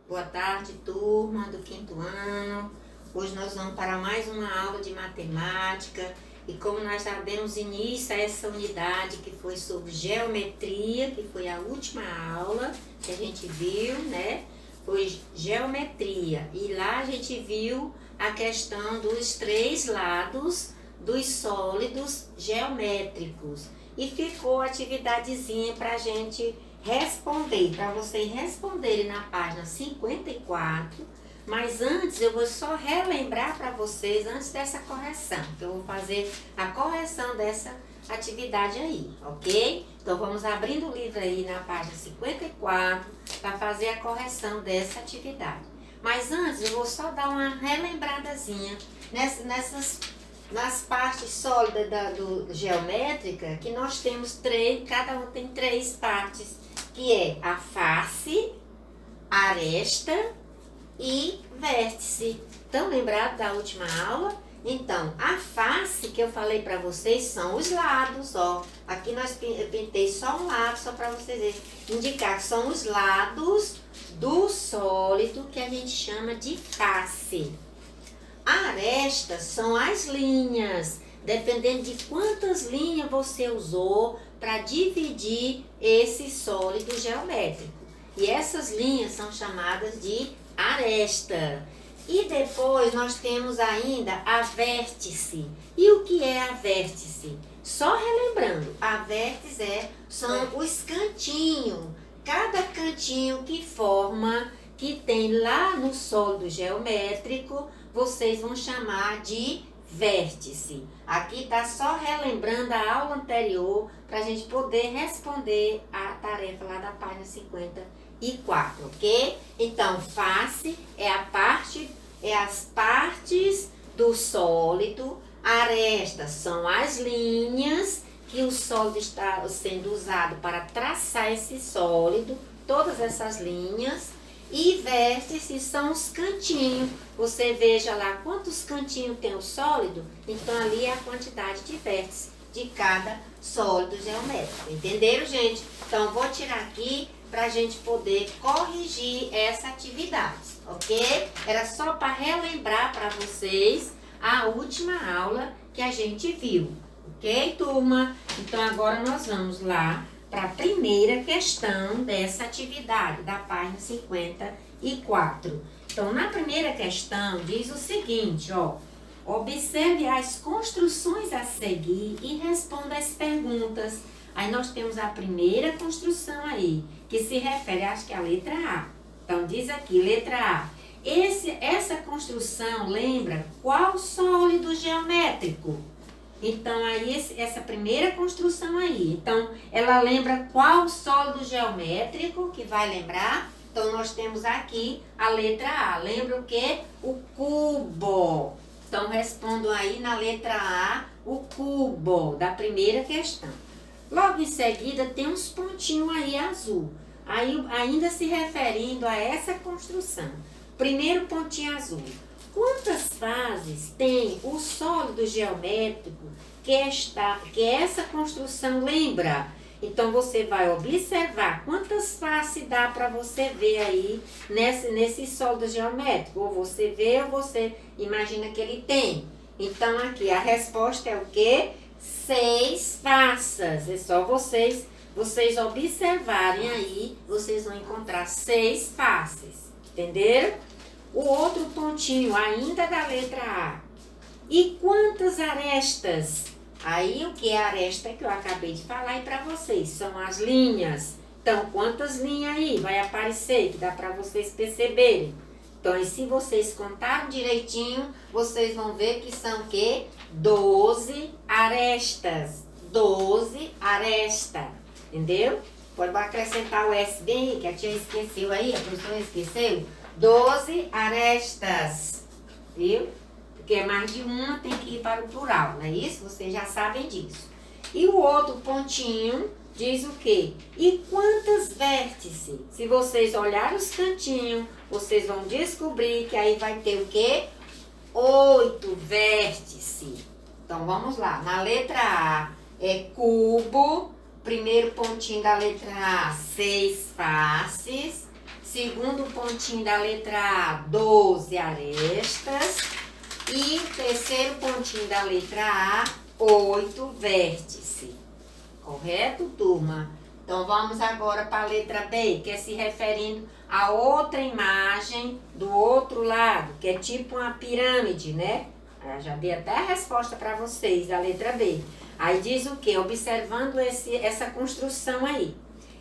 Boa tarde, turma do quinto ano. Hoje nós vamos para mais uma aula de matemática e como nós já demos início a essa unidade que foi sobre geometria, que foi a última aula que a gente viu, né? Foi geometria e lá a gente viu a questão dos três lados dos sólidos geométricos e ficou a atividadezinha para a gente responder, para vocês responderem na página 54, mas antes eu vou só relembrar para vocês, antes dessa correção, que eu vou fazer a correção dessa atividade aí, ok? Então vamos abrindo o livro aí na página 54 para fazer a correção dessa atividade. Mas antes eu vou só dar uma relembradazinha nas partes sólidas do geométrica, que nós temos três, cada um tem três partes, que é a face, aresta e vértice. Estão lembrados da última aula? Então, a face que eu falei para vocês são os lados, ó. Aqui eu pintei só um lado, só para vocês indicar que são os lados do sólido que a gente chama de face. A aresta são as linhas, dependendo de quantas linhas você usou para dividir esse sólido geométrico. E essas linhas são chamadas de aresta. E depois nós temos ainda a vértice. E o que é a vértice? Só relembrando, a vértice são os cantinhos. Cada cantinho que tem lá no sólido geométrico, vocês vão chamar de vértice. Aqui está só relembrando a aula anterior para a gente poder responder a tarefa lá da página 54, ok? Então, face é as partes do sólido, arestas são as linhas que o sólido está sendo usado para traçar esse sólido, todas essas linhas. E vértices são os cantinhos. Você veja lá quantos cantinhos tem o sólido, então ali é a quantidade de vértices de cada sólido geométrico. Entenderam, gente? Então, vou tirar aqui para a gente poder corrigir essa atividade, ok? Era só para relembrar para vocês a última aula que a gente viu, ok, turma? Então, agora nós vamos lá para a primeira questão dessa atividade, da página 54. Então, na primeira questão, diz o seguinte, ó. Observe as construções a seguir e responda as perguntas. Aí, nós temos a primeira construção aí, que se refere, acho que é a letra A. Então, diz aqui, letra A. Essa construção lembra qual sólido geométrico? Então, aí, essa primeira construção aí. Então, ela lembra qual sólido geométrico que vai lembrar? Então, nós temos aqui a letra A. Lembra o quê? O cubo. Então, respondo aí na letra A, o cubo da primeira questão. Logo em seguida, tem uns pontinhos aí azul. Aí, ainda se referindo a essa construção. Primeiro pontinho azul. Quantas fases tem o sólido geométrico que essa construção lembra? Então, você vai observar quantas faces dá para você ver aí nesse sólido geométrico. Ou você vê ou você imagina que ele tem. Então, aqui a resposta é o quê? 6 faces. É só vocês observarem aí, vocês vão encontrar 6 faces. Entenderam? O outro pontinho, ainda da letra A. E quantas arestas? Aí, o que é aresta que eu acabei de falar aí para vocês? São as linhas. Então, quantas linhas aí vai aparecer, que dá para vocês perceberem? Então, e se vocês contarem direitinho, vocês vão ver que são o quê? 12 arestas. 12 arestas. Entendeu? Pode acrescentar o S bem, que a tia esqueceu aí, a professora esqueceu. 12 arestas, viu? Porque é mais de uma, tem que ir para o plural, não é isso? Vocês já sabem disso. E o outro pontinho diz o quê? E quantas vértices? Se vocês olharem os cantinhos, vocês vão descobrir que aí vai ter o quê? 8 vértices. Então, vamos lá. Na letra A é cubo. Primeiro pontinho da letra A, 6 faces. Segundo pontinho da letra A, 12 arestas. E terceiro pontinho da letra A, 8 vértices. Correto, turma? Então, vamos agora para a letra B, que é se referindo a outra imagem do outro lado, que é tipo uma pirâmide, né? Eu já dei até a resposta para vocês, da letra B. Aí diz o quê? Observando essa construção aí.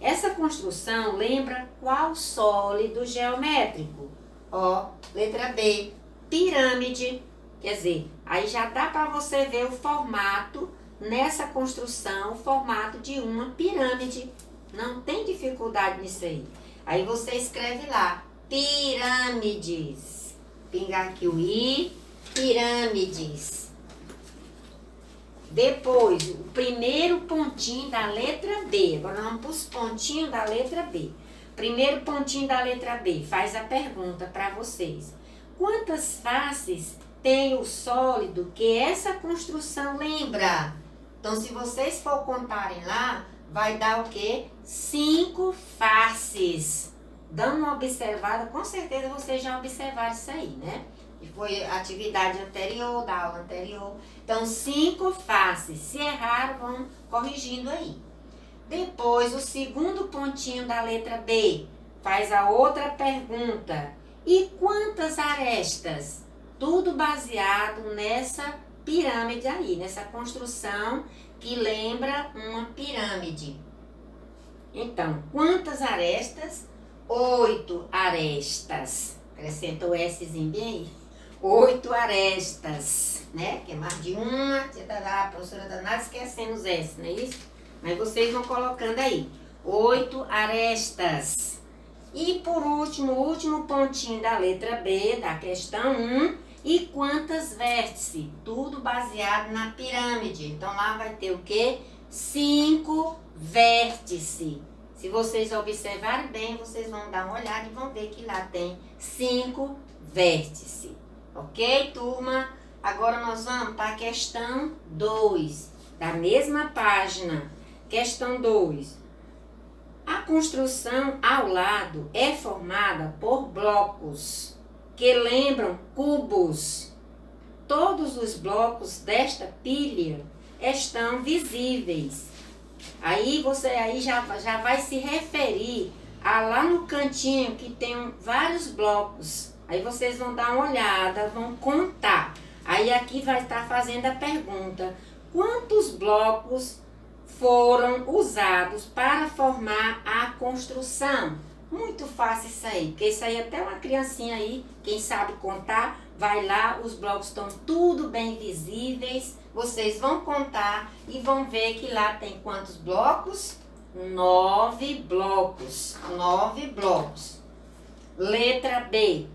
Essa construção lembra qual sólido geométrico? Ó, letra B, pirâmide. Quer dizer, aí já dá para você ver o formato nessa construção, o formato de uma pirâmide. Não tem dificuldade nisso aí. Aí você escreve lá, pirâmides. Pingar aqui o I, pirâmides. Depois, o primeiro pontinho da letra B. Agora vamos para os pontinhos da letra B. Primeiro pontinho da letra B. Faz a pergunta para vocês. Quantas faces tem o sólido que essa construção lembra? Então, se vocês for contarem lá, vai dar o quê? 5 faces. Dando uma observada, com certeza vocês já observaram isso aí, né? Que foi a atividade anterior, da aula anterior. Então, 5 faces. Se erraram, vão corrigindo aí. Depois, o segundo pontinho da letra B. Faz a outra pergunta. E quantas arestas? Tudo baseado nessa pirâmide aí, nessa construção que lembra uma pirâmide. Então, quantas arestas? 8 arestas. Acrescenta o Szinho bem aí. 8 arestas, né? Que é mais de uma. A professora tá nada esquecendo os S, não é isso? Mas vocês vão colocando aí. 8 arestas. E por último, o último pontinho da letra B, da questão 1. E quantas vértices? Tudo baseado na pirâmide. Então, lá vai ter o quê? 5 vértices. Se vocês observarem bem, vocês vão dar uma olhada e vão ver que lá tem 5 vértices. Ok, turma? Agora nós vamos para a questão 2, da mesma página. Questão 2. A construção ao lado é formada por blocos que lembram cubos. Todos os blocos desta pilha estão visíveis. Aí você já vai se referir a lá no cantinho que tem vários blocos. Aí vocês vão dar uma olhada, vão contar. Aí aqui vai estar fazendo a pergunta: quantos blocos foram usados para formar a construção? Muito fácil isso aí, porque isso aí até uma criancinha aí, quem sabe contar, vai lá, os blocos estão tudo bem visíveis. Vocês vão contar e vão ver que lá tem quantos blocos? 9 blocos. 9 blocos. Letra B.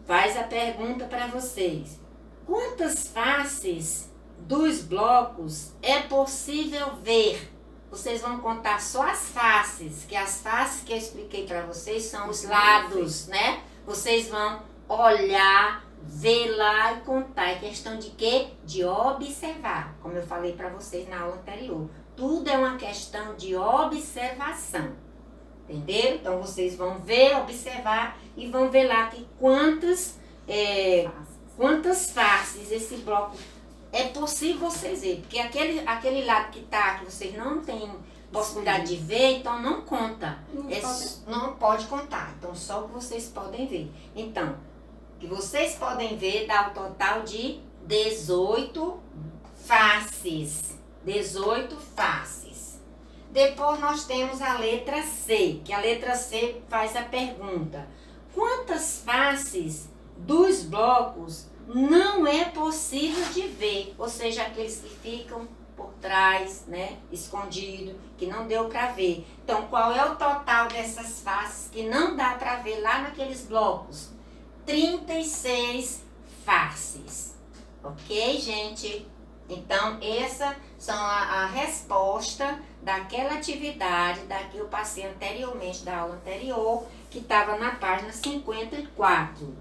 Faz a pergunta para vocês. Quantas faces dos blocos é possível ver? Vocês vão contar só as faces, que as faces que eu expliquei para vocês são os lados, né? Vocês vão olhar, ver lá e contar. É questão de quê? De observar, como eu falei para vocês na aula anterior. Tudo é uma questão de observação. Entenderam? Então, vocês vão ver, observar e vão ver lá que quantas faces esse bloco é possível vocês verem. Porque aquele lado que tá, que vocês não têm possibilidade de ver, então não conta. Não pode contar. Então, só o que vocês podem ver. Então, o que vocês podem ver dá o total de 18 faces. 18 faces. Depois nós temos a letra C, que a letra C faz a pergunta: quantas faces dos blocos não é possível de ver? Ou seja, aqueles que ficam por trás, né, escondido, que não deu para ver. Então, qual é o total dessas faces que não dá para ver lá naqueles blocos? 36 faces. Ok, gente? Então, essa são a resposta daquela atividade da que eu passei anteriormente, da aula anterior, que estava na página 54.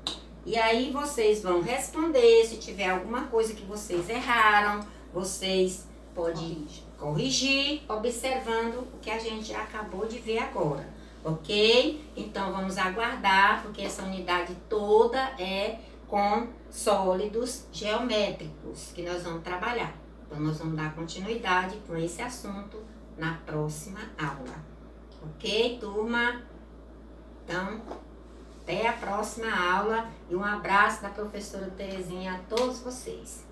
E aí vocês vão responder, se tiver alguma coisa que vocês erraram, vocês podem corrigir, observando o que a gente acabou de ver agora. ok? Então vamos aguardar, porque essa unidade toda é com sólidos geométricos que nós vamos trabalhar. Então nós vamos dar continuidade com esse assunto na próxima aula. Ok, turma? Então, até a próxima aula e um abraço da professora Terezinha a todos vocês.